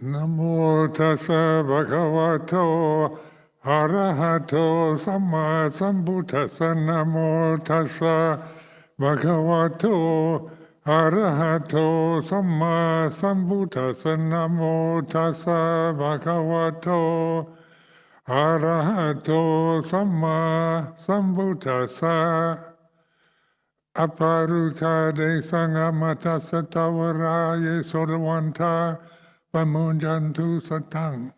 Namo tassa bhagavato arahato samma sambuddhassa. Namo tassa bhagavato arahato samma sambuddhassa. Namo tassa bhagavato arahato samma sambuddhassa. Aparuta de sangamata satavaraye sodavanta pamunjantu satang.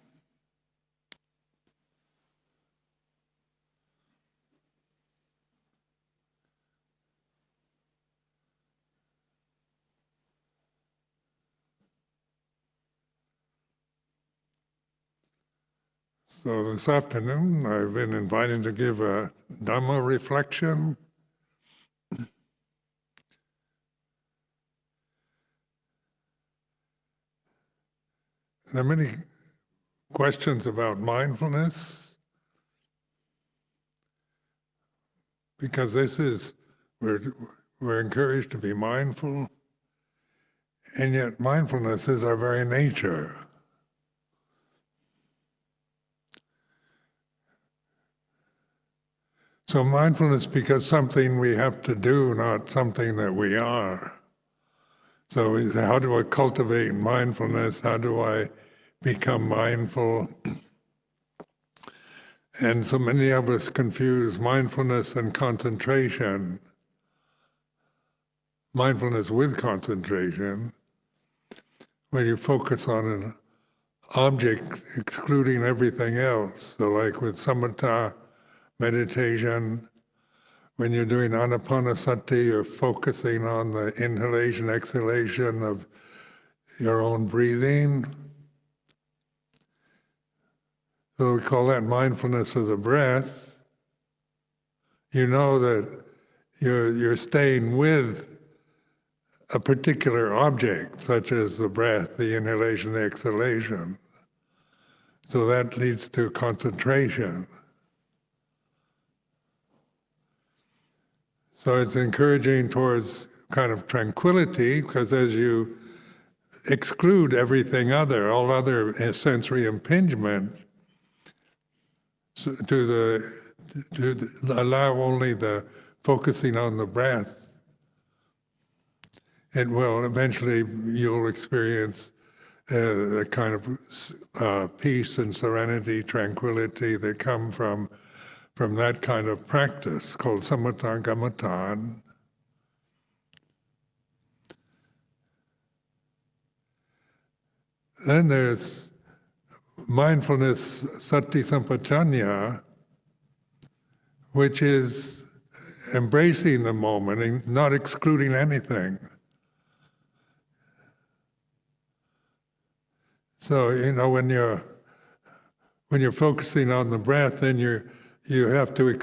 So this afternoon I've been invited to give a Dhamma reflection. There are many questions about mindfulness, because we're encouraged to be mindful, and yet mindfulness is our very nature. So mindfulness becomes something we have to do, not something that we are. So we say, how do I cultivate mindfulness? How do I become mindful? And so many of us confuse mindfulness and concentration. Mindfulness with concentration, when you focus on an object excluding everything else. So like with samatha meditation, when you're doing anapanasati, you're focusing on the inhalation, exhalation of your own breathing. So we call that mindfulness of the breath. You know that you're staying with a particular object, such as the breath, the inhalation, the exhalation. So that leads to concentration. So it's encouraging towards kind of tranquility, because as you exclude everything other, all other sensory impingement, to allow only the focusing on the breath, it will eventually, you'll experience the kind of peace and serenity, tranquility that come from that kind of practice called samatha kammatthana. Then there's mindfulness sati sampajanya, which is embracing the moment and not excluding anything. So, when you're focusing on the breath, then you have to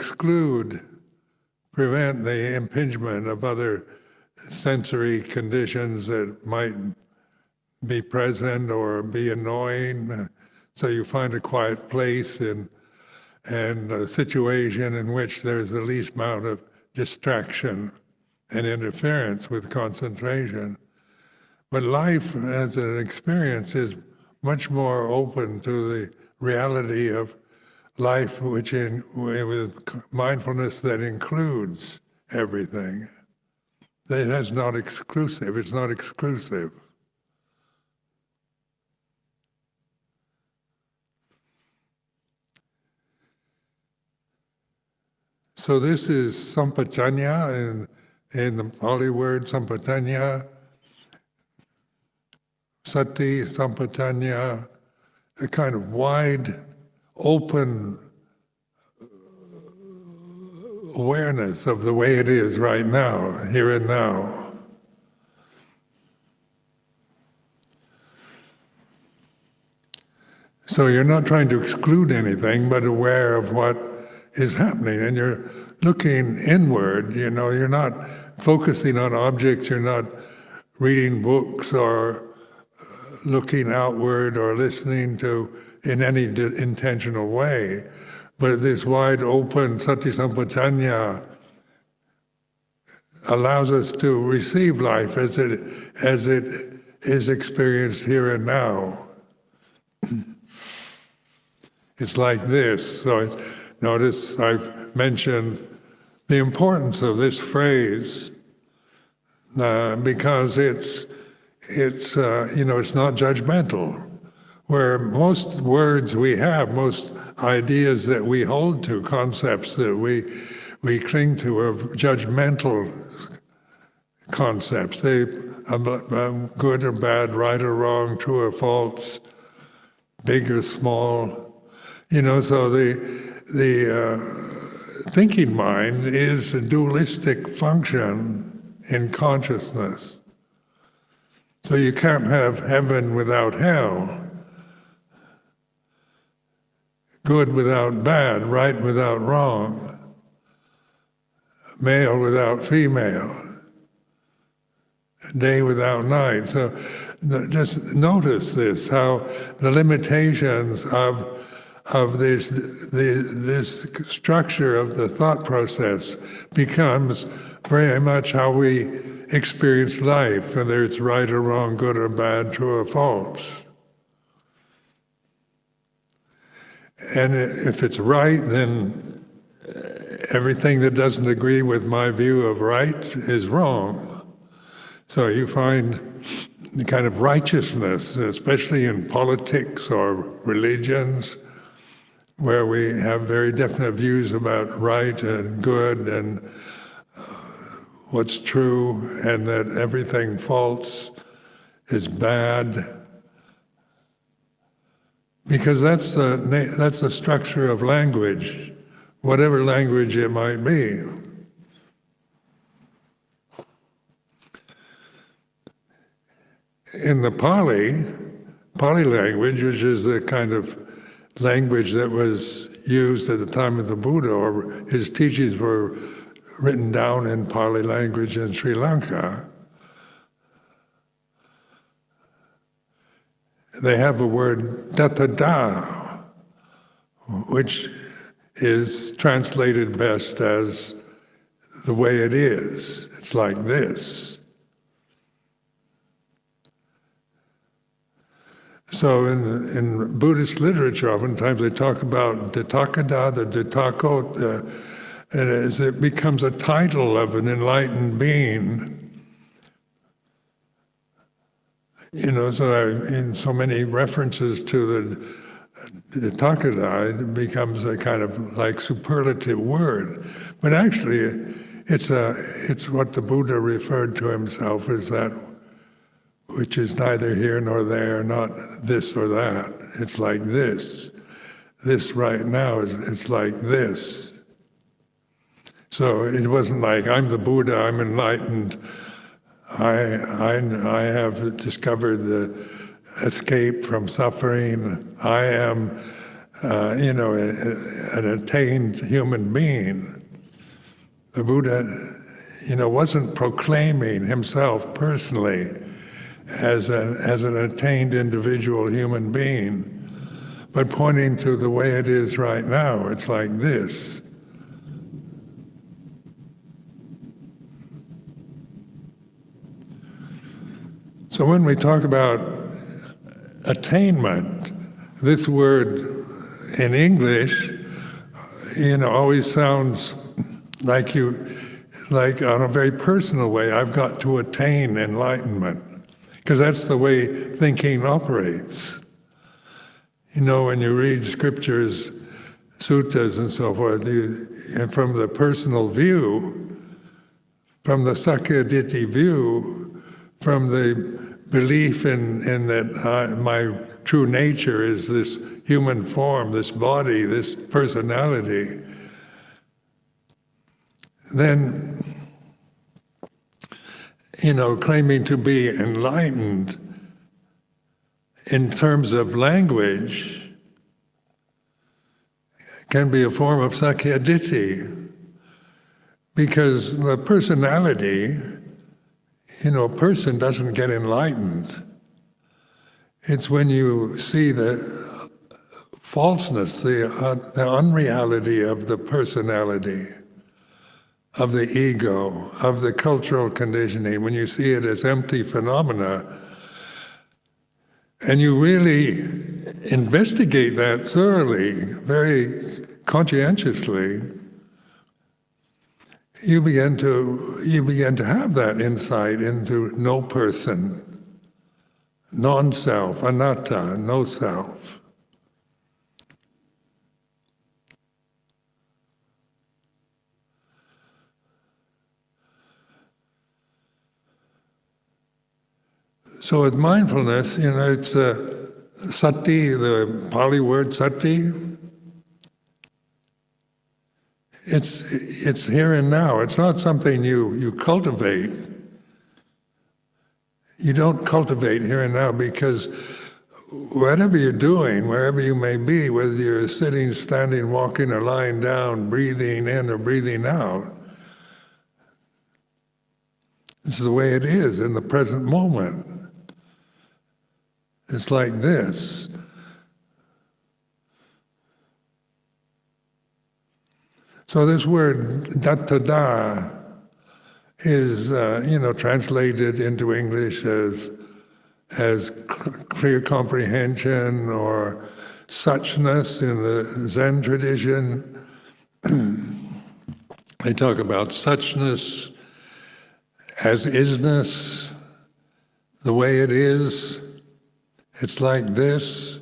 prevent the impingement of other sensory conditions that might be present or be annoying. So you find a quiet place and a situation in which there's the least amount of distraction and interference with concentration. But life as an experience is much more open to the reality of life, with mindfulness that includes everything. That is not exclusive. It's not exclusive. So this is sampajanya, in the Pali word sampajanya, sati, sampajanya, a kind of wide, open awareness of the way it is right now, here and now. So you're not trying to exclude anything, but aware of what is happening, and you're looking inward. You're not focusing on objects, you're not reading books or looking outward or listening to in any intentional way, but this wide open sati sampajanya allows us to receive life as it is experienced here and now. It's like this. So notice I've mentioned the importance of this phrase because it's not judgmental. Where most words we have, most ideas that we hold to, concepts that we cling to, are judgmental concepts. They are good or bad, right or wrong, true or false, big or small. So the thinking mind is a dualistic function in consciousness. So you can't have heaven without hell, good without bad, right without wrong, male without female, day without night. So just notice this, how the limitations of this structure of the thought process becomes very much how we experience life, whether it's right or wrong, good or bad, true or false. And if it's right, then everything that doesn't agree with my view of right is wrong. So you find the kind of righteousness, especially in politics or religions, where we have very definite views about right and good and what's true, and that everything false is bad. Because that's the structure of language, whatever language it might be. In the Pali language, which is the kind of language that was used at the time of the Buddha, or his teachings were written down in Pali language in Sri Lanka, they have a word tathata, which is translated best as the way it is. It's like this. So in Buddhist literature, oftentimes they talk about Tathagata, the Tathagata, and as it becomes a title of an enlightened being. So in so many references to the Tathagata, it becomes a kind of like superlative word. But actually, it's what the Buddha referred to himself as that which is neither here nor there, not this or that. It's like this. This right now it's like this. So it wasn't like, I'm the Buddha, I'm enlightened, I have discovered the escape from suffering, I am an attained human being. The Buddha wasn't proclaiming himself personally as an attained individual human being, but pointing to the way it is right now. It's like this. So when we talk about attainment, this word in English, always sounds like on a very personal way, I've got to attain enlightenment. Because that's the way thinking operates. When you read scriptures, suttas and so forth, and from the personal view, from the Sakkayaditthi view, from the belief in that my true nature is this human form, this body, this personality, then claiming to be enlightened in terms of language can be a form of Sakkayaditthi, because the personality, a person doesn't get enlightened. It's when you see the falseness, the unreality of the personality, of the ego, of the cultural conditioning, when you see it as empty phenomena, and you really investigate that thoroughly, very conscientiously, you begin to have that insight into no person, non-self, anatta, no self. So with mindfulness, it's sati, the Pali word sati. It's here and now. It's not something you cultivate. You don't cultivate here and now, because whatever you're doing, wherever you may be, whether you're sitting, standing, walking, or lying down, breathing in or breathing out, it's the way it is in the present moment. It's like this. So this word dattada is, translated into English as clear comprehension or suchness in the Zen tradition. They talk about suchness as isness, the way it is. It's like this.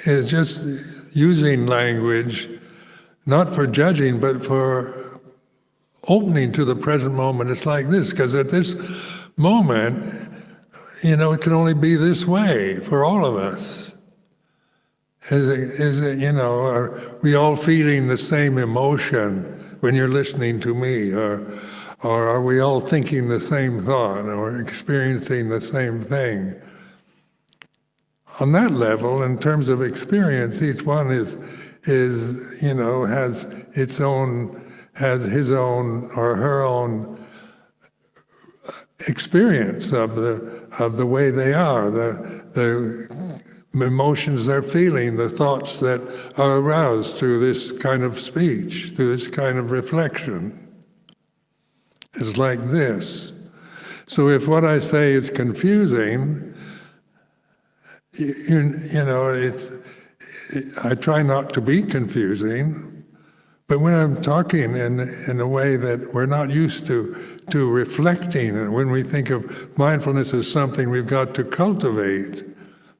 It's just using language, not for judging, but for opening to the present moment. It's like this, because at this moment, it can only be this way for all of us. Are we all feeling the same emotion when you're listening to me? Or are we all thinking the same thought or experiencing the same thing? On that level, in terms of experience, each one has his own or her own experience of the way they are, the emotions they're feeling, the thoughts that are aroused through this kind of speech, through this kind of reflection. It's like this. So if what I say is confusing, I try not to be confusing, but when I'm talking in a way that we're not used to reflecting, and when we think of mindfulness as something we've got to cultivate,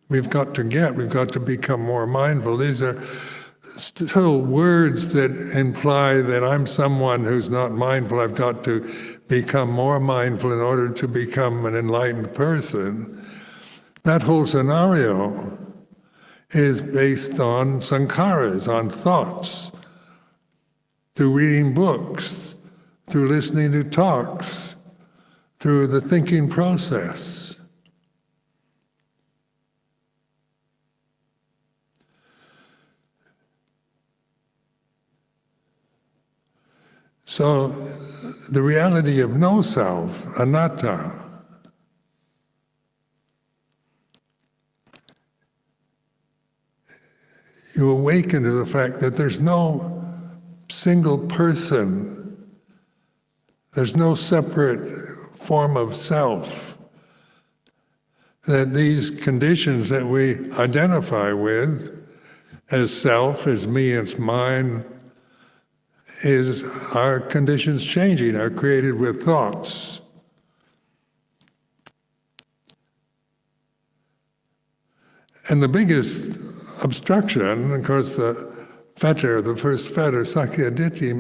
we've got to become more mindful. These are still words that imply that I'm someone who's not mindful. I've got to become more mindful in order to become an enlightened person. That whole scenario is based on sankharas, on thoughts, through reading books, through listening to talks, through the thinking process. So the reality of no self, anatta, you awaken to the fact that there's no single person, there's no separate form of self, that these conditions that we identify with as self, as me, as mine, is our conditions changing, are created with thoughts. And the biggest obstruction, of course, the first fetter, Sakya Ditti,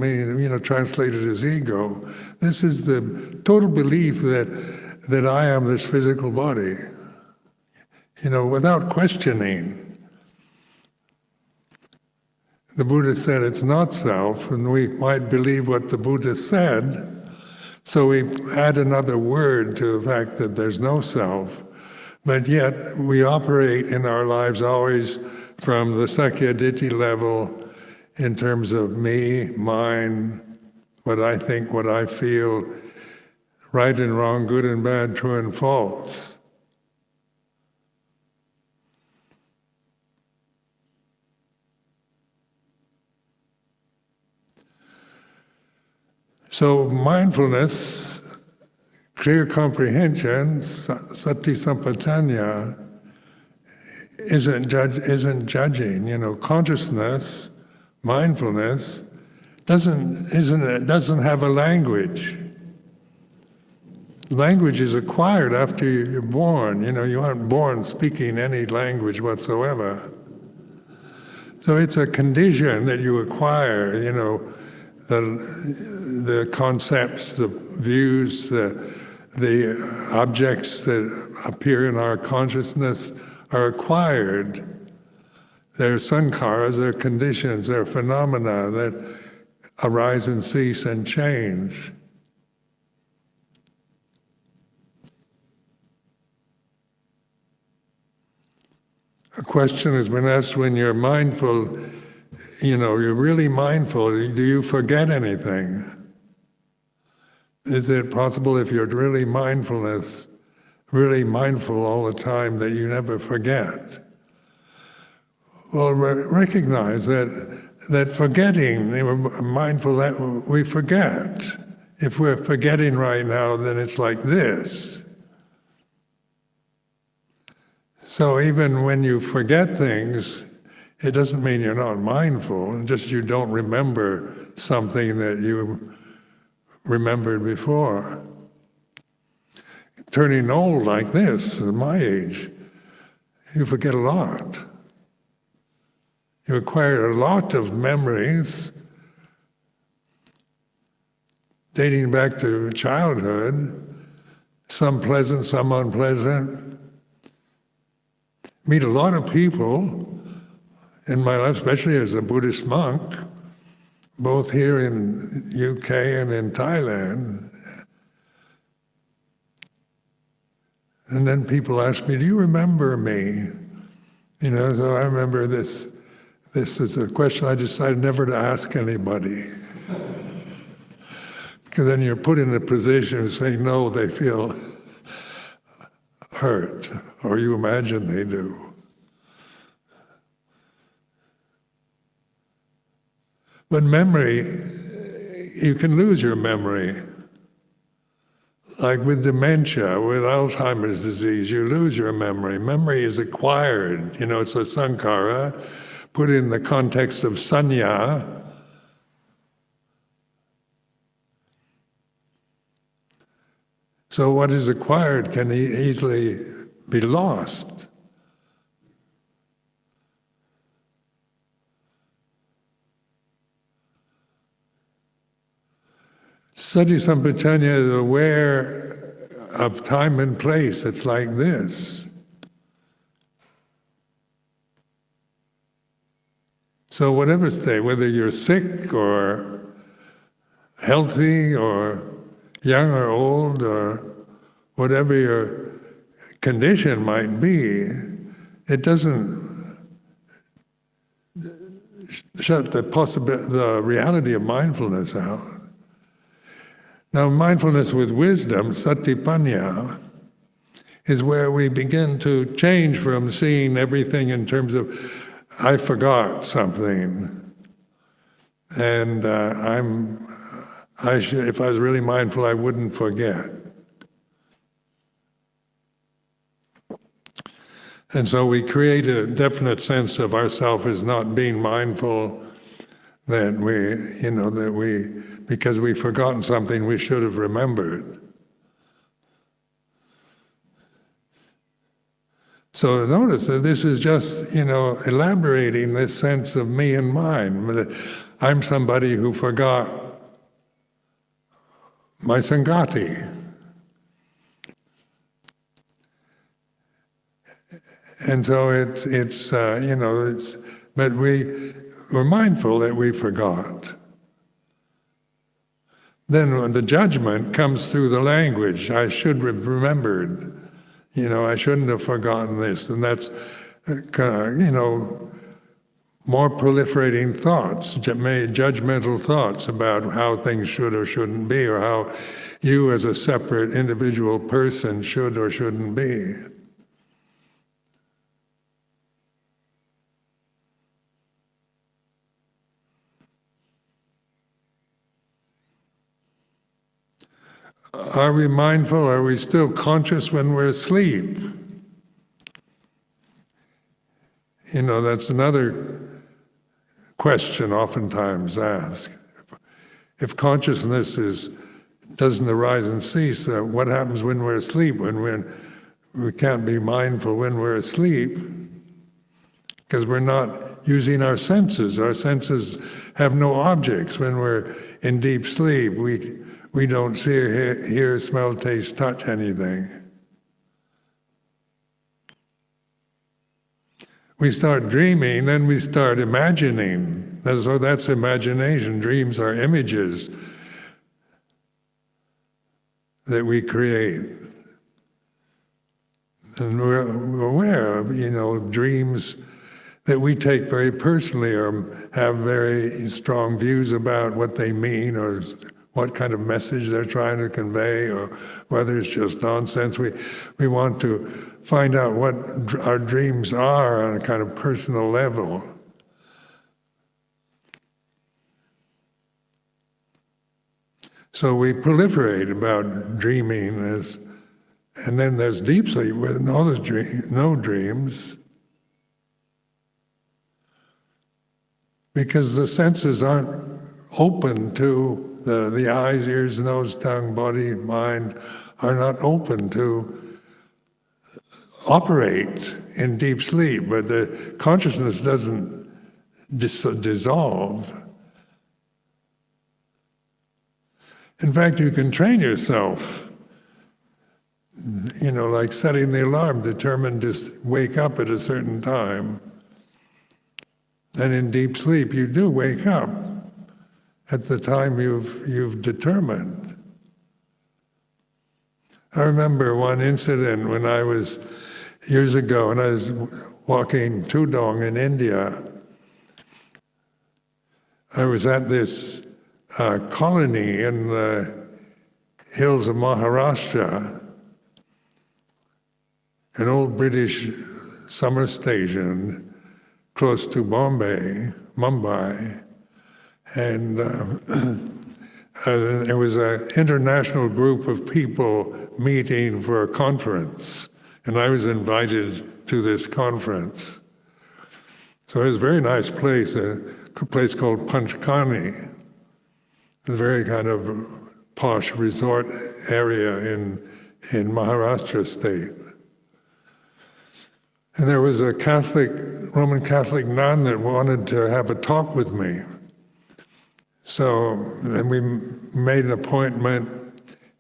translated as ego. This is the total belief that I am this physical body, without questioning. The Buddha said it's not self, and we might believe what the Buddha said, so we add another word to the fact that there's no self, but yet we operate in our lives always from the Sakya Ditti level in terms of me, mine, what I think, what I feel, right and wrong, good and bad, true and false. So mindfulness, clear comprehension, sati sampajanya, isn't judging. Consciousness, mindfulness, doesn't have a language. Language is acquired after you're born. You aren't born speaking any language whatsoever. So it's a condition that you acquire. The concepts, the views, the objects that appear in our consciousness are acquired. They're sankharas, they're conditions, they're phenomena that arise and cease and change. A question has been asked: when you're mindful, you're really mindful, do you forget anything? Is it possible, if you're really mindful all the time, that you never forget? Well, recognize that forgetting, we're mindful that we forget. If we're forgetting right now, then it's like this. So even when you forget things, it doesn't mean you're not mindful, just you don't remember something that you remembered before. Turning old like this, at my age, you forget a lot. You acquire a lot of memories dating back to childhood, some pleasant, some unpleasant. Meet a lot of people in my life, especially as a Buddhist monk, both here in UK and in Thailand. And then people ask me, do you remember me? So I remember this. This is a question I decided never to ask anybody. Because then you're put in a position of saying no, they feel hurt, or you imagine they do. But memory, you can lose your memory. Like with dementia, with Alzheimer's disease, you lose your memory. Memory is acquired. It's a sankhara, put in the context of sanya. So what is acquired can easily be lost. Sati Sampajanya is aware of time and place. It's like this. So whatever state, whether you're sick or healthy or young or old or whatever your condition might be, it doesn't shut the reality of mindfulness out. Now, mindfulness with wisdom, satipanya, is where we begin to change from seeing everything in terms of, I forgot something, and if I was really mindful, I wouldn't forget. And so we create a definite sense of ourself as not being mindful, because we've forgotten something we should have remembered. So notice that this is just, elaborating this sense of me and mine. That I'm somebody who forgot my Sangati. And so but we're mindful that we forgot. Then the judgment comes through the language. I should have remembered. I shouldn't have forgotten this. And that's, more proliferating thoughts, judgmental thoughts about how things should or shouldn't be, or how you as a separate individual person should or shouldn't be. Are we mindful? Are we still conscious when we're asleep? That's another question oftentimes asked. If consciousness doesn't arise and cease, what happens when we're asleep? When we can't be mindful when we're asleep, because we're not using our senses. Our senses have no objects. When we're in deep sleep, we don't see, hear, smell, taste, touch anything. We start dreaming, then we start imagining. So that's imagination. Dreams are images that we create. And we're aware of, dreams that we take very personally or have very strong views about what they mean or what kind of message they're trying to convey, or whether it's just nonsense. We want to find out what our dreams are on a kind of personal level. So we proliferate about dreaming and then there's deep sleep with no dreams, because the senses aren't open to the eyes, ears, nose, tongue, body, mind are not open to operate in deep sleep, but the consciousness doesn't dissolve. In fact, you can train yourself, like setting the alarm, determined to wake up at a certain time. And in deep sleep, you do wake up at the time you've determined. I remember one incident when I was, years ago, when I was walking Tudong in India. I was at this colony in the hills of Maharashtra, an old British summer station close to Mumbai, and there was an international group of people meeting for a conference, and I was invited to this conference. So it was a very nice place, a place called Panchkani, a very kind of posh resort area in Maharashtra state. And there was a Roman Catholic nun that wanted to have a talk with me. So then we made an appointment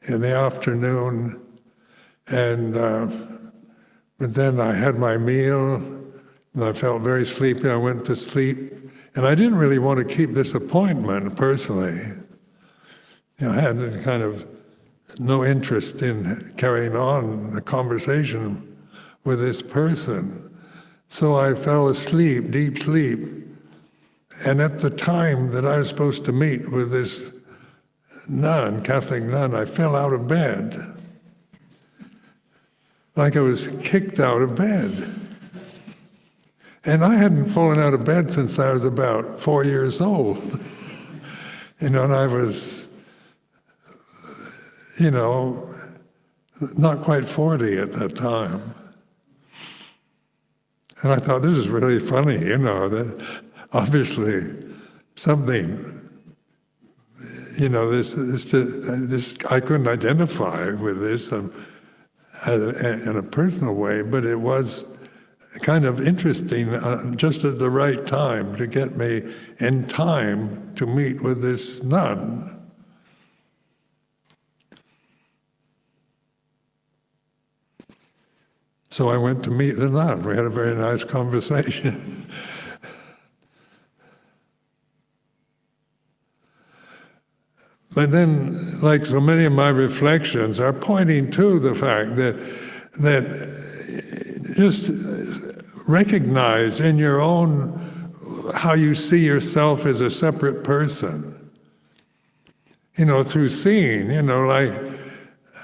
in the afternoon, and but then I had my meal, and I felt very sleepy. I went to sleep, and I didn't really want to keep this appointment personally. I had kind of no interest in carrying on the conversation with this person. So I fell asleep, deep sleep. And at the time that I was supposed to meet with this nun, Catholic nun, I fell out of bed. Like I was kicked out of bed. And I hadn't fallen out of bed since I was about 4 years old. And I was, not quite 40 at that time. And I thought, this is really funny, that obviously something, this I couldn't identify with this in a personal way, but it was kind of interesting just at the right time to get me in time to meet with this nun. So I went to meet the nun. We had a very nice conversation. But then, like so many of my reflections, are pointing to the fact that just recognize in your own how you see yourself as a separate person. Through seeing, like,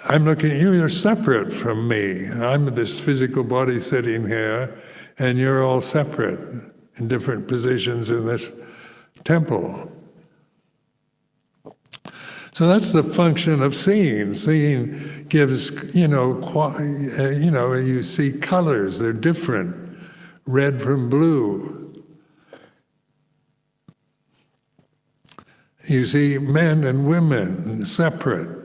I'm looking at you, you're separate from me. I'm this physical body sitting here, and you're all separate in different positions in this temple. So that's the function of seeing. Seeing gives, you see colors, they're different red from blue. You see men and women separate.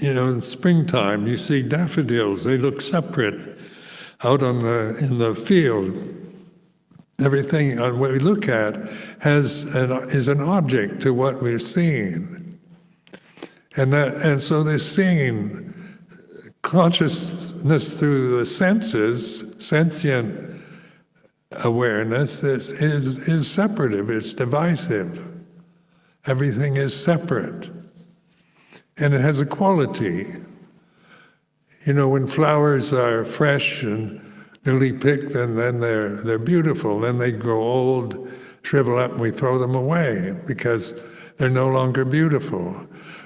In springtime, you see daffodils, they look separate out in the field. Everything what we look at is an object to what we're seeing. And so they're seeing consciousness through the senses, sentient awareness is separative, it's divisive. Everything is separate. And it has a quality. When flowers are fresh and newly picked, and then they're beautiful, then they grow old, shrivel up, and we throw them away because they're no longer beautiful.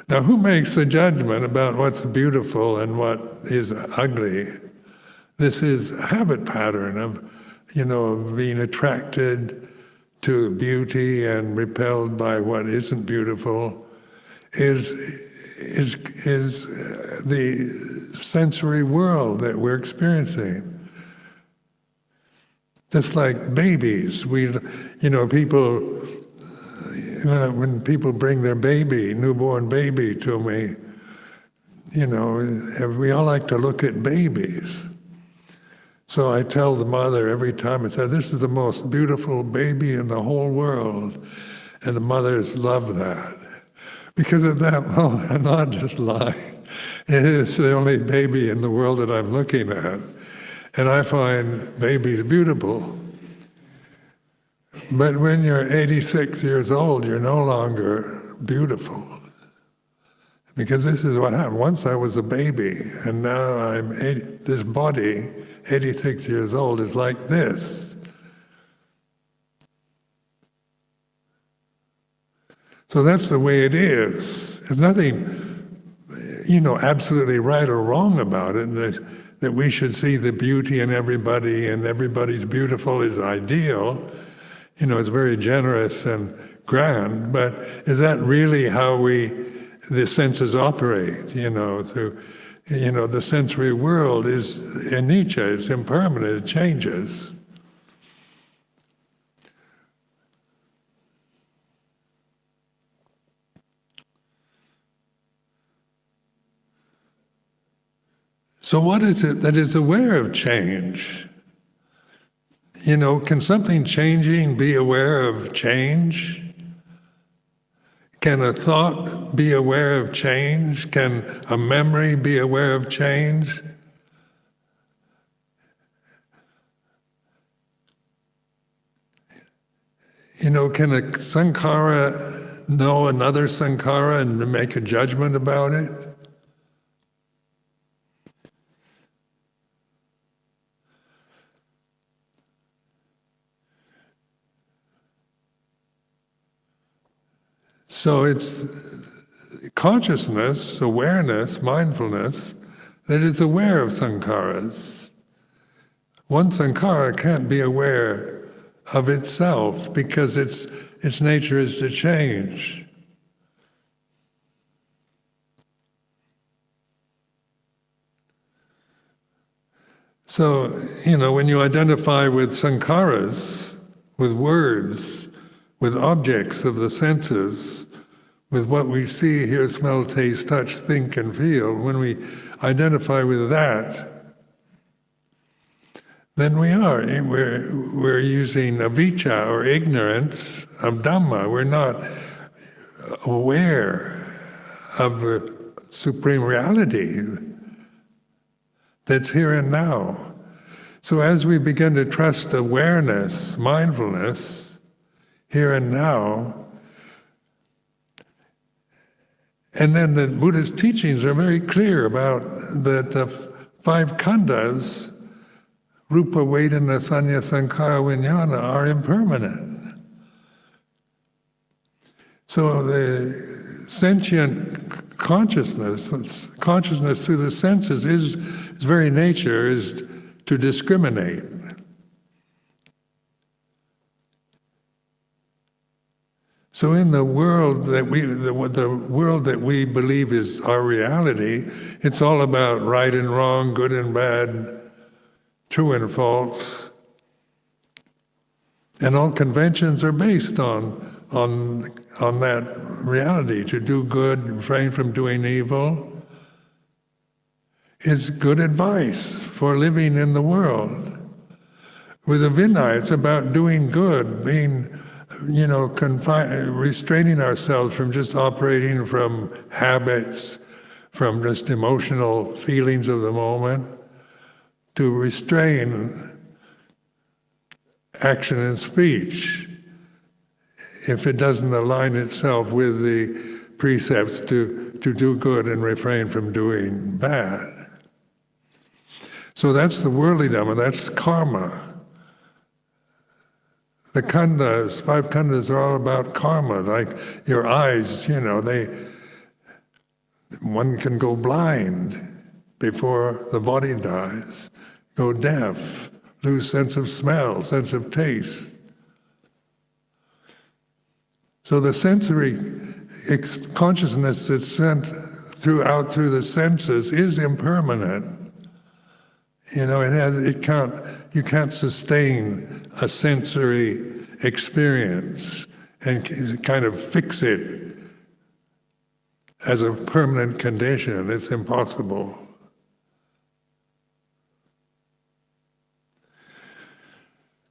Now, who makes the judgment about what's beautiful and what is ugly? This is a habit pattern of being attracted to beauty and repelled by what isn't beautiful is the sensory world that we're experiencing. Just like babies, people, when people bring their newborn baby to me, we all like to look at babies. So I tell the mother every time, I say, this is the most beautiful baby in the whole world. And the mothers love that. Because at that moment, I'm not just lying. It is the only baby in the world that I'm looking at. And I find babies beautiful. But when you're 86 years old, you're no longer beautiful. Because this is what happened. Once I was a baby, and now this body, 86 years old, is like this. So that's the way it is. There's nothing, absolutely right or wrong about it. That we should see the beauty in everybody, and everybody's beautiful is ideal. It's very generous and grand, but is that really how the senses operate? Through, the sensory world is in Nietzsche, it's impermanent, it changes. So what is it that is aware of change? Can something changing be aware of change? Can a thought be aware of change? Can a memory be aware of change? Can a sankhara know another sankhara and make a judgment about it? So it's consciousness, awareness, mindfulness, that is aware of sankharas. One sankhara can't be aware of itself because its nature is to change. So, when you identify with sankharas, with words, with objects of the senses, with what we see, hear, smell, taste, touch, think, and feel, when we identify with that, then we're using avijja, or ignorance, of Dhamma. We're not aware of the supreme reality that's here and now. So as we begin to trust awareness, mindfulness, here and now, and then the Buddhist teachings are very clear about that the five khandhas, rupa, vedana, sanya, sankhara, vijnana, are impermanent. So the sentient consciousness through the senses its very nature is to discriminate. So in the world that we believe is our reality, it's all about right and wrong, good and bad, true and false. And all conventions are based on that reality. To do good, refrain from doing evil, is good advice for living in the world. With a Vinaya, it's about doing good, being, restraining ourselves from just operating from habits, from just emotional feelings of the moment, to restrain action and speech if it doesn't align itself with the precepts to do good and refrain from doing bad. So that's the worldly Dhamma, that's karma. The khandhas, 5 khandhas are all about karma, like your eyes, one can go blind before the body dies, go deaf, lose sense of smell, sense of taste. So the sensory consciousness that's sent through the senses is impermanent. You can't sustain a sensory experience and kind of fix it as a permanent condition. It's impossible.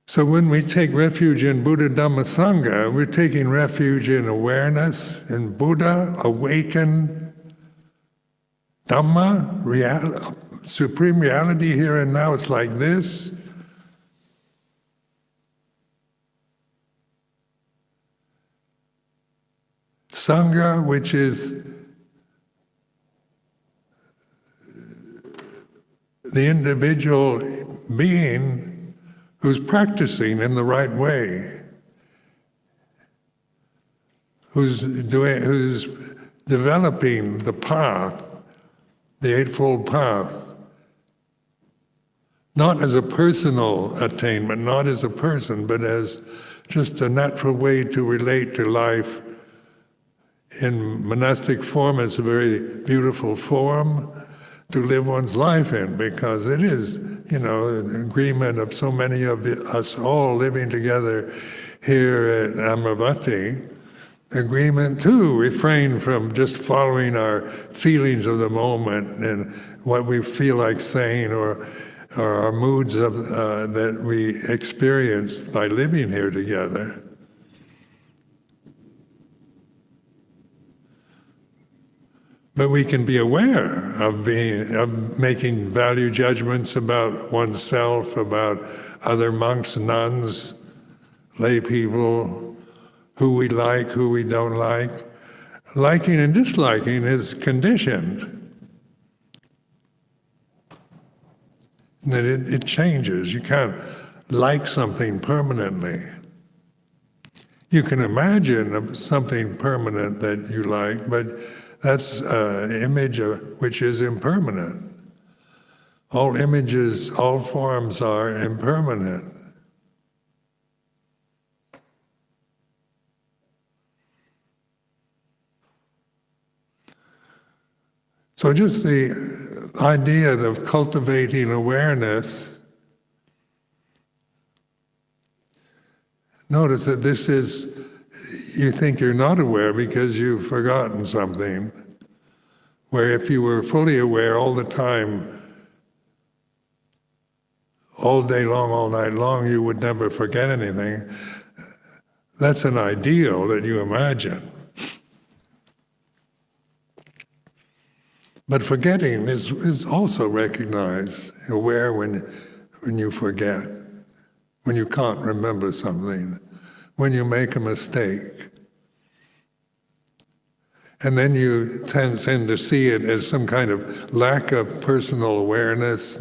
So when we take refuge in Buddha, Dhamma, Sangha, we're taking refuge in awareness, in Buddha, awakened Dhamma, supreme reality here and now. It's like this. Sangha, which is the individual being who's practicing in the right way, who's developing the path, the Eightfold Path, not as a personal attainment, not as a person, but as just a natural way to relate to life. In monastic form, it's a very beautiful form to live one's life in, because it is, an agreement of so many of us all living together here at Amaravati, agreement to refrain from just following our feelings of the moment and what we feel like saying, or our moods that we experience by living here together. But we can be aware of making value judgments about oneself, about other monks, nuns, lay people, who we like, who we don't like. Liking and disliking is conditioned. That it changes. You can't like something permanently. You can imagine something permanent that you like, but that's an image which is impermanent. All images, all forms are impermanent. So just the idea of cultivating awareness, notice that this is, you think you're not aware because you've forgotten something, where if you were fully aware all the time, all day long, all night long, you would never forget anything. That's an ideal that you imagine. But forgetting is also recognized, aware when you forget, when you can't remember something, when you make a mistake. And then you tend to see it as some kind of lack of personal awareness.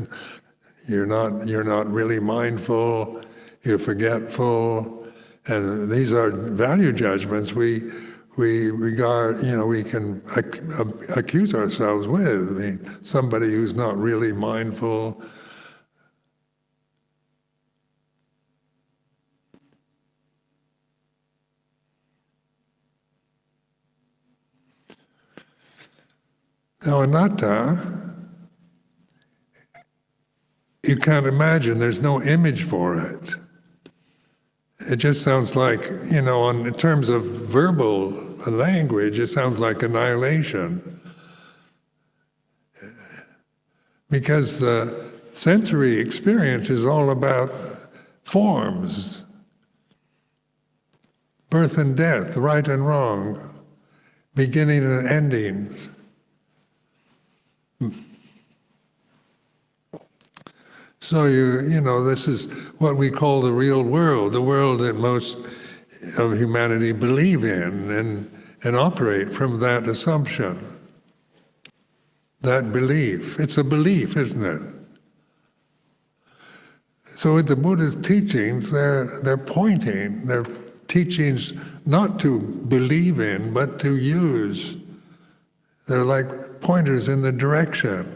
You're not really mindful, you're forgetful, and these are value judgments we regard, we can accuse ourselves with. I mean, somebody who's not really mindful. Now, anatta you can't imagine, there's no image for it. It just sounds like, in terms of verbal language, it sounds like annihilation. Because sensory experience is all about forms, birth and death, right and wrong, beginning and endings. So this is what we call the real world, the world that most of humanity believe in and operate from that assumption, that belief. It's a belief, isn't it? So with the Buddha's teachings, they're pointing, they're teachings not to believe in, but to use. They're like pointers in the direction,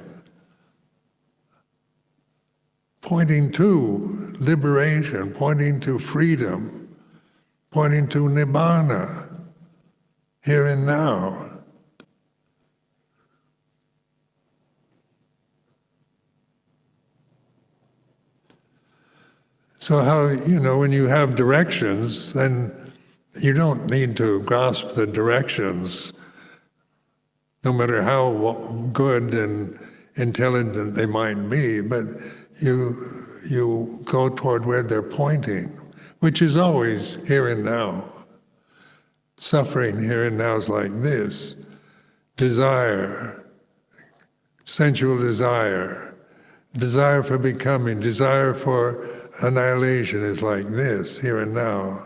pointing to liberation, pointing to freedom, pointing to nibbana, here and now. So how, when you have directions, then you don't need to grasp the directions, no matter how good and intelligent they might be, but you go toward where they're pointing, which is always here and now. Suffering here and now is like this. Desire, sensual desire, desire for becoming, desire for annihilation is like this, here and now.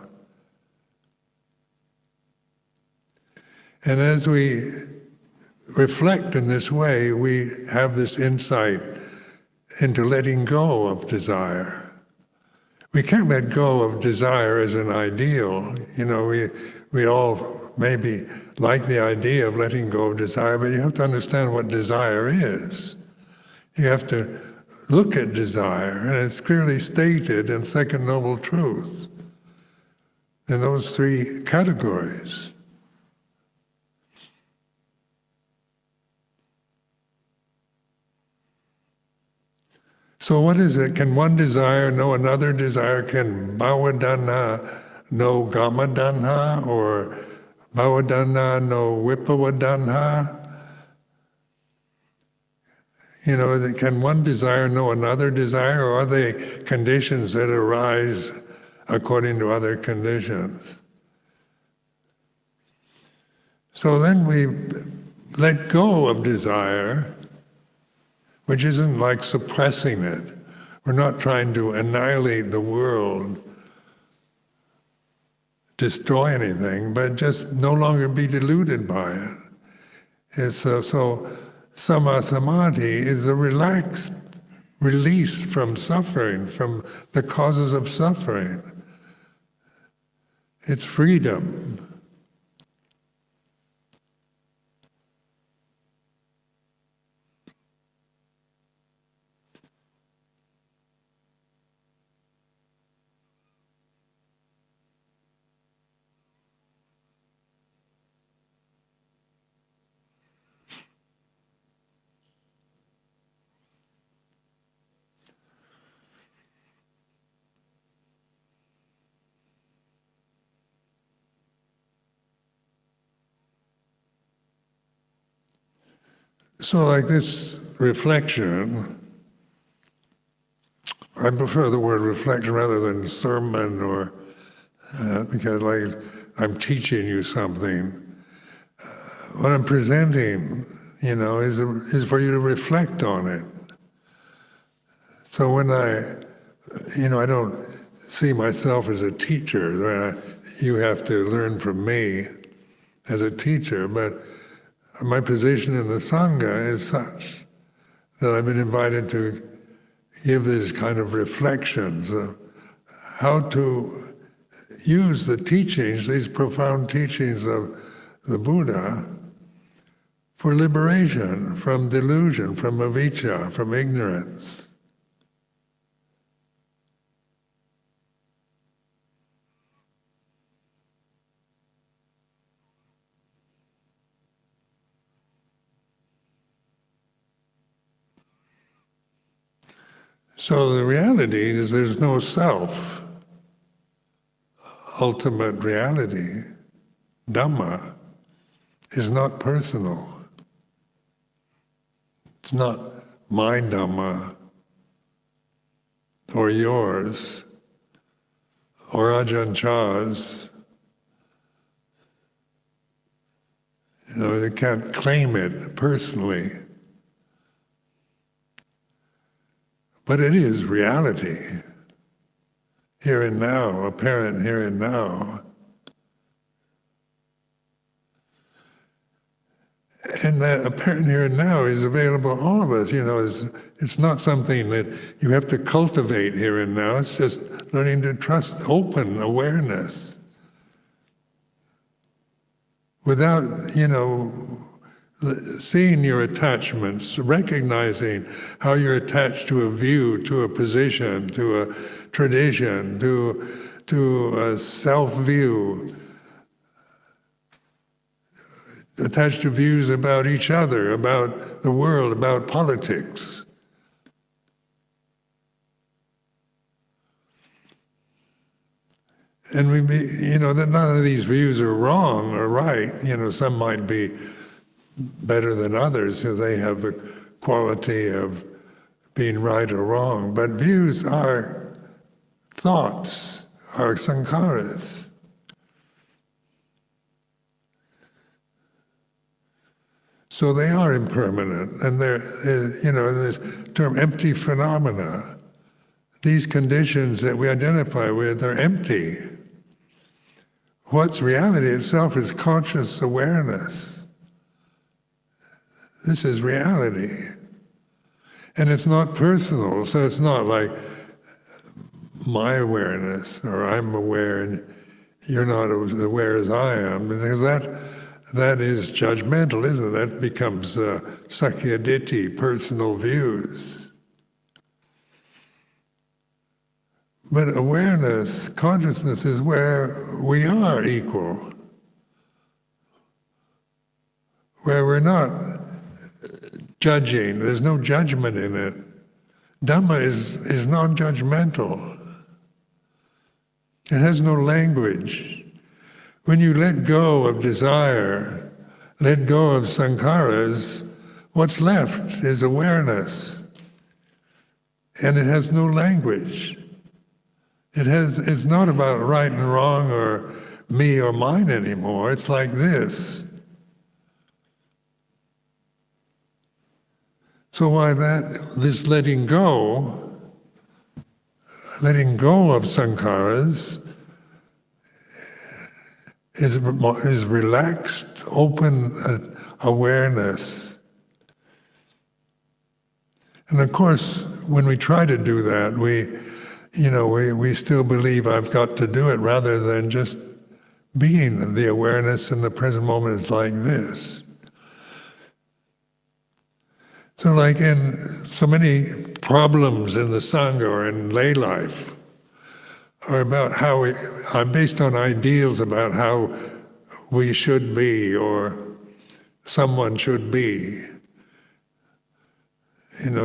And as we reflect in this way, we have this insight into letting go of desire. We can't let go of desire as an ideal. We all maybe like the idea of letting go of desire, but you have to understand what desire is. You have to look at desire, and it's clearly stated in Second Noble Truth, in those three categories. So what is it? Can one desire know another desire? Can bhavadanha know gamadanha, or bhavadanha know vipavadanha? Can one desire know another desire, or are they conditions that arise according to other conditions? So then we let go of desire, which isn't like suppressing it. We're not trying to annihilate the world, destroy anything, but just no longer be deluded by it. It's so Samma Samadhi is a relaxed release from suffering, from the causes of suffering. It's freedom. So like this reflection, I prefer the word reflection rather than sermon, or because like I'm teaching you something. What I'm presenting, is for you to reflect on it. So when I don't see myself as a teacher. You have to learn from me as a teacher, but my position in the Sangha is such that I've been invited to give these kind of reflections of how to use the teachings, these profound teachings of the Buddha, for liberation from delusion, from avijja, from ignorance. So the reality is there's no self, ultimate reality. Dhamma is not personal. It's not my Dhamma, or yours, or Ajahn Chah's. You can't claim it personally. But it is reality, here and now, apparent here and now. And that apparent here and now is available to all of us. It's not something that you have to cultivate here and now. It's just learning to trust open awareness. Without, seeing your attachments, recognizing how you're attached to a view, to a position, to a tradition, to a self-view, attached to views about each other, about the world, about politics. And that none of these views are wrong or right. Some might be better than others, so they have the quality of being right or wrong. But views are thoughts, are sankharas. So they are impermanent, and they're, this term empty phenomena, these conditions that we identify with are empty. What's reality itself is conscious awareness. This is reality. And it's not personal, so it's not like my awareness, or I'm aware and you're not as aware as I am, because that is judgmental, isn't it? That becomes Sakya Ditti, personal views. But awareness, consciousness is where we are equal, where we're not judging, there's no judgment in it. Dhamma is non-judgmental. It has no language. When you let go of desire, let go of sankharas, what's left is awareness. And it has no language. It's not about right and wrong or me or mine anymore. It's like this. So why this letting go of sankharas is relaxed, open awareness. And of course, when we try to do that, we still believe I've got to do it, rather than just being the awareness in the present moment is like this. So like in so many problems in the Sangha or in lay life, are about how are based on ideals about how we should be or someone should be.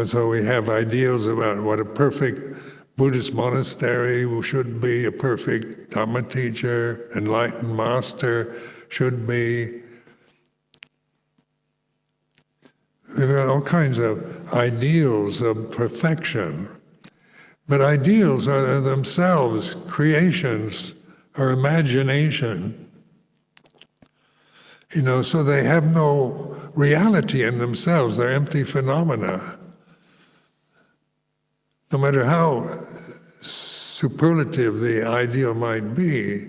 So we have ideals about what a perfect Buddhist monastery should be, a perfect Dhamma teacher, enlightened master should be. We've got all kinds of ideals of perfection. But ideals are themselves creations or imagination. So they have no reality in themselves. They're empty phenomena. No matter how superlative the ideal might be,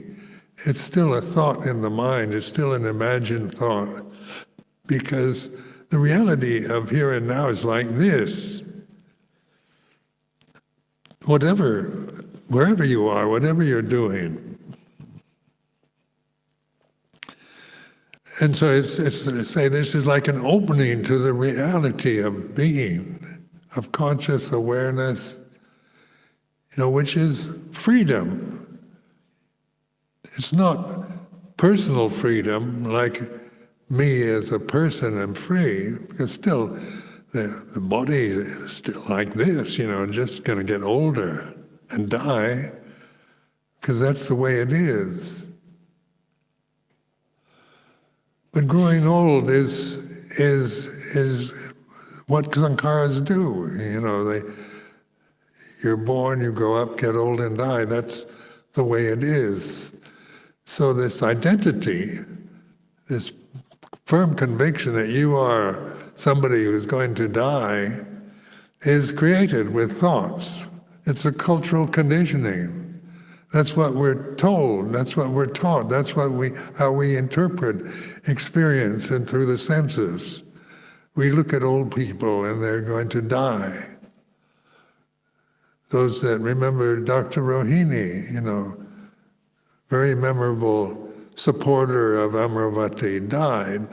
it's still a thought in the mind. It's still an imagined thought. Because the reality of here and now is like this. Wherever you are, whatever you're doing. And so it's say this is like an opening to the reality of being, of conscious awareness, which is freedom. It's not personal freedom, like me as a person am free, because still the body is still like this, just going to get older and die, because that's the way it is. But growing old is what sankharas do. You're born, you grow up, get old, and die. That's the way it is. So this identity, this firm conviction that you are somebody who's going to die, is created with thoughts. It's a cultural conditioning. That's what we're told, that's what we're taught, that's how we interpret experience and through the senses. We look at old people and they're going to die. Those that remember Dr. Rohini, very memorable supporter of Amaravati, died.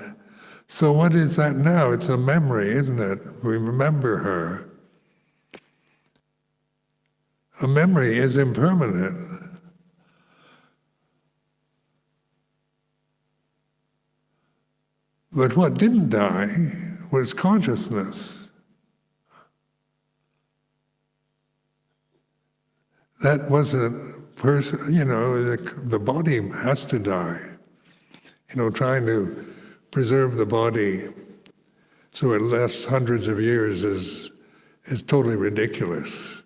So what is that now? It's a memory, isn't it? We remember her. A memory is impermanent. But what didn't die was consciousness. That wasn't person, the body has to die. Trying to preserve the body so it lasts hundreds of years is totally ridiculous.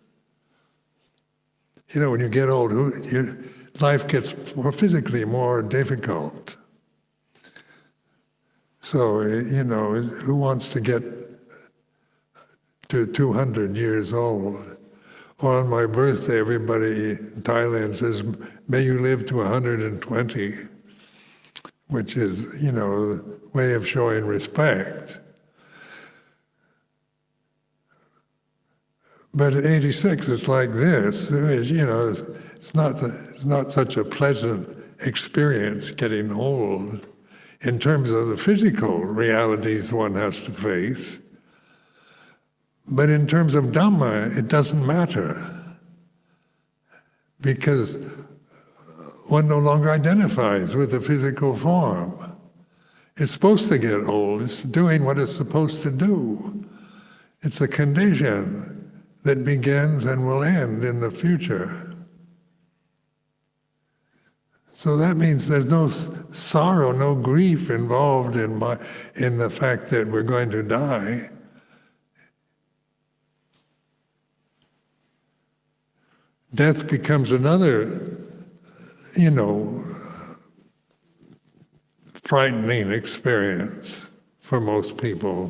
When you get old, life gets physically more difficult. So, who wants to get to 200 years old? Or on my birthday, everybody in Thailand says, may you live to 120, which is, a way of showing respect. But at 86, it's like this. It's not such a pleasant experience getting old in terms of the physical realities one has to face. But in terms of Dhamma, it doesn't matter, because one no longer identifies with the physical form. It's supposed to get old. It's doing what it's supposed to do. It's a condition that begins and will end in the future. So that means there's no sorrow, no grief involved in the fact that we're going to die. Death becomes another, frightening experience for most people.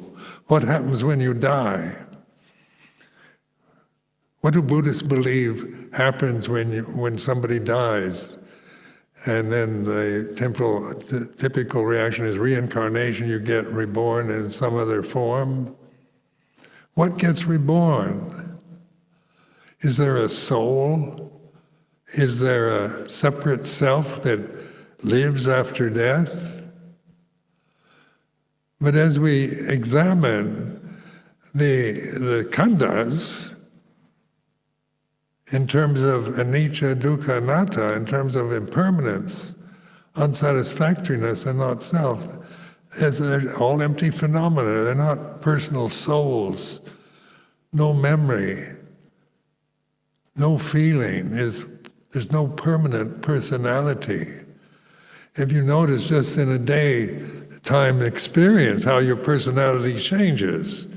What happens when you die? What do Buddhists believe happens when somebody dies? And then the typical reaction is reincarnation, you get reborn in some other form. What gets reborn? Is there a soul? Is there a separate self that lives after death? But as we examine the khandhas, in terms of anicca, dukkha, anatta, in terms of impermanence, unsatisfactoriness, and not self, they're all empty phenomena. They're not personal souls. No memory, no feeling. There's no permanent personality. If you notice just in a daytime experience how your personality changes,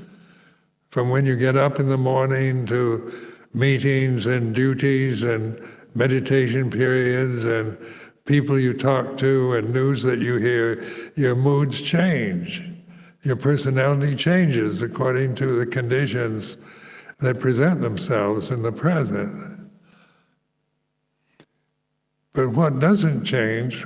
from when you get up in the morning to meetings and duties and meditation periods and people you talk to and news that you hear, your moods change. Your personality changes according to the conditions that present themselves in the present. But what doesn't change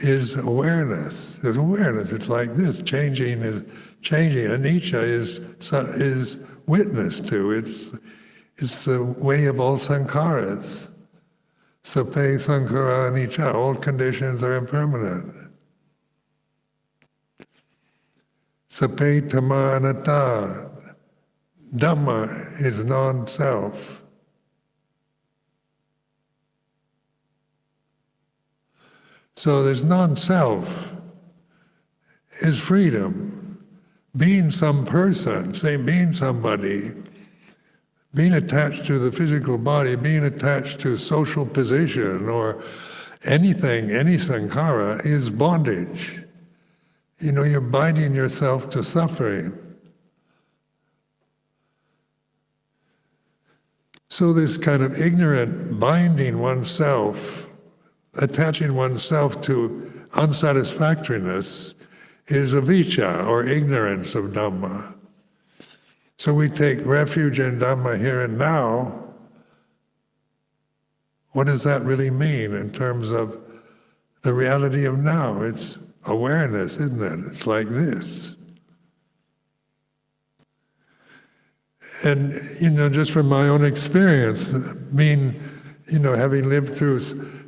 is awareness. There's awareness. It's like this. Changing is changing. Anicca is witness to. It's the way of all sankharas. Sape sankhara anicca. All conditions are impermanent. Sape dhamma anatta. Dhamma is non-self. So there's non-self is freedom. being some person, say being somebody, being attached to the physical body, being attached to social position or anything, any sankhara, is bondage. You're binding yourself to suffering. So this kind of ignorant binding oneself, attaching oneself to unsatisfactoriness, is avijja, or ignorance of Dhamma. So we take refuge in Dhamma here and now. What does that really mean in terms of the reality of now? It's awareness, isn't it? It's like this. And, just from my own experience, having lived through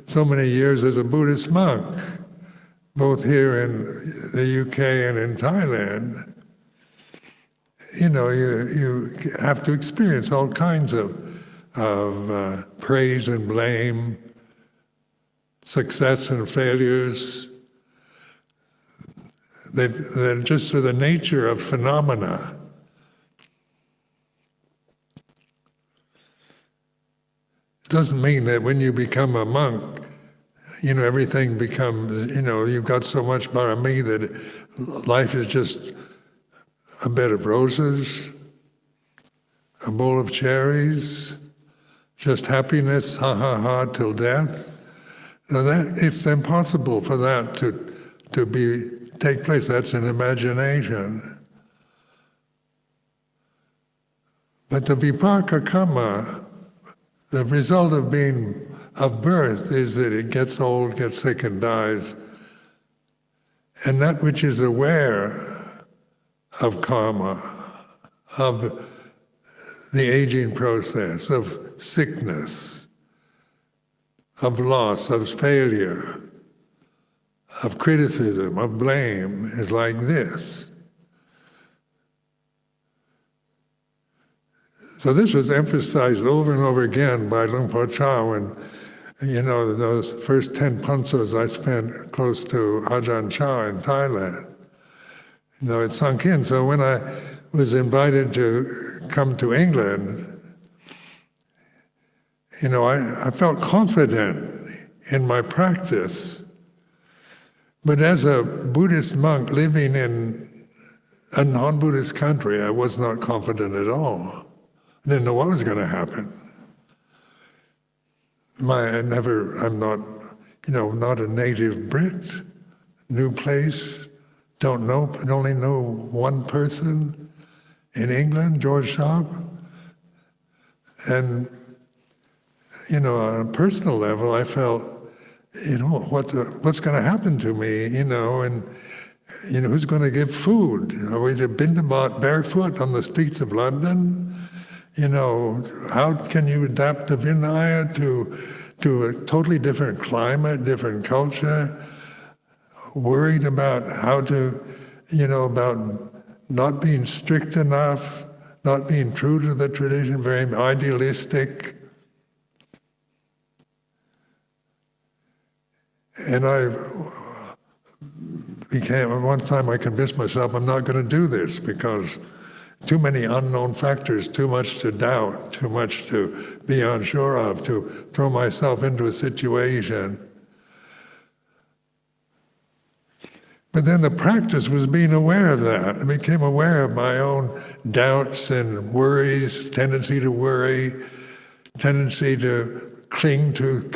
so many years as a Buddhist monk, both here in the UK and in Thailand, you have to experience all kinds of praise and blame, success and failures. They're just the nature of phenomena. It doesn't mean that when you become a monk, everything becomes, you've got so much parami that life is just a bed of roses, a bowl of cherries, just happiness, ha ha ha, till death. Now it's impossible for that to take place. That's an imagination. But the vipaka karma, the result of birth is that it gets old, gets sick, and dies. And that which is aware of karma, of the aging process, of sickness, of loss, of failure, of criticism, of blame, is like this. So this was emphasized over and over again by Luang Por Chah when, those first 10 pansos I spent close to Ajahn Chah in Thailand. It sunk in. So when I was invited to come to England, I felt confident in my practice. But as a Buddhist monk living in a non-Buddhist country, I was not confident at all. I didn't know what was going to happen. I'm not, not a native Brit, new place, only know one person in England, George Sharp. And, on a personal level, I felt, what's going to happen to me, and, who's going to give food? Are we to bindabat barefoot on the streets of London? How can you adapt the Vinaya to a totally different climate, different culture? Worried about how to, about not being strict enough, not being true to the tradition, very idealistic. And one time I convinced myself I'm not going to do this because too many unknown factors, too much to doubt, too much to be unsure of, to throw myself into a situation. But then the practice was being aware of that. I became aware of my own doubts and worries, tendency to worry, tendency to cling to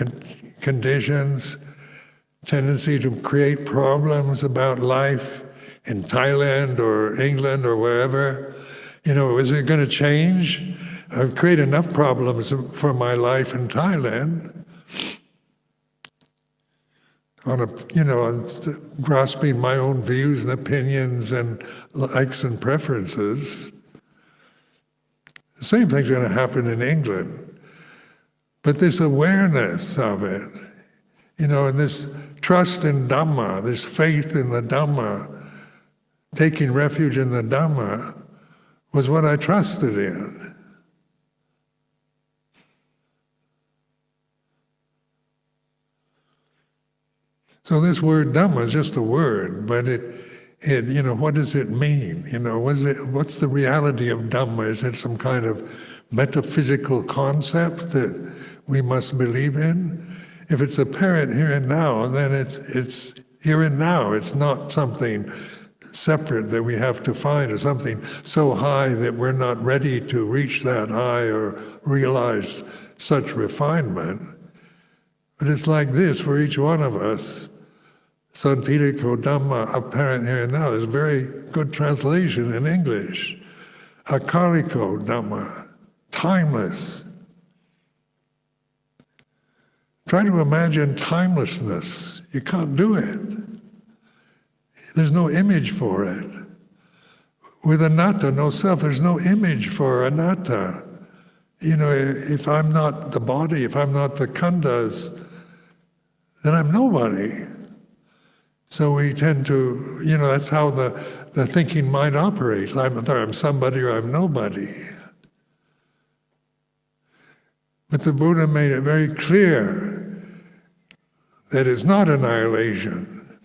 conditions, tendency to create problems about life in Thailand or England or wherever. Is it going to change? I've created enough problems for my life in Thailand on grasping my own views and opinions and likes and preferences. The same thing's going to happen in England. But this awareness of it, and this trust in Dhamma, this faith in the Dhamma, taking refuge in the Dhamma, was what I trusted in. So this word Dhamma is just a word, but what does it mean? What's the reality of Dhamma? Is it some kind of metaphysical concept that we must believe in? If it's apparent here and now, then it's here and now. It's not something separate that we have to find, or something so high that we're not ready to reach that high or realize such refinement. But it's like this for each one of us. Santidiko Dhamma, apparent here and now. There's a very good translation in English. Akaliko Dhamma, timeless. Try to imagine timelessness. You can't do it. There's no image for it. With anatta, no self, there's no image for anatta. If I'm not the body, if I'm not the khandhas, then I'm nobody. So we tend to, that's how the thinking mind operates. I'm somebody or I'm nobody. But the Buddha made it very clear that it's not annihilation.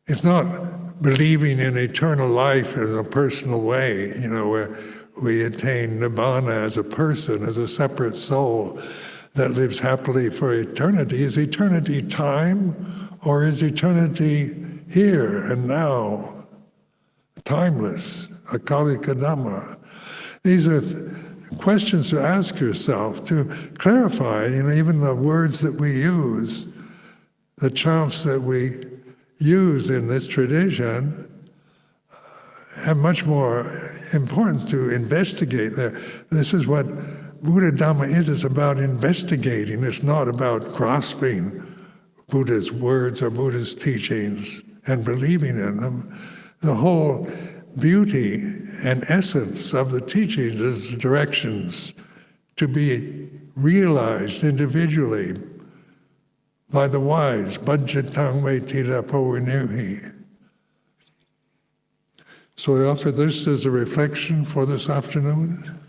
It's not believing in eternal life in a personal way, where we attain nibbana as a person, as a separate soul that lives happily for eternity. Is eternity time, or is eternity here and now? Timeless, akalika Dhamma. These are questions to ask yourself, to clarify, even the words that we use, the chants that we use in this tradition have much more importance to investigate. This is what Buddha Dhamma is. It's about investigating. It's not about grasping Buddha's words or Buddha's teachings and believing in them. The whole beauty and essence of the teachings is directions to be realized individually by the wise, Bhajjatang Vaitira Pavinuhi. So I offer this as a reflection for this afternoon.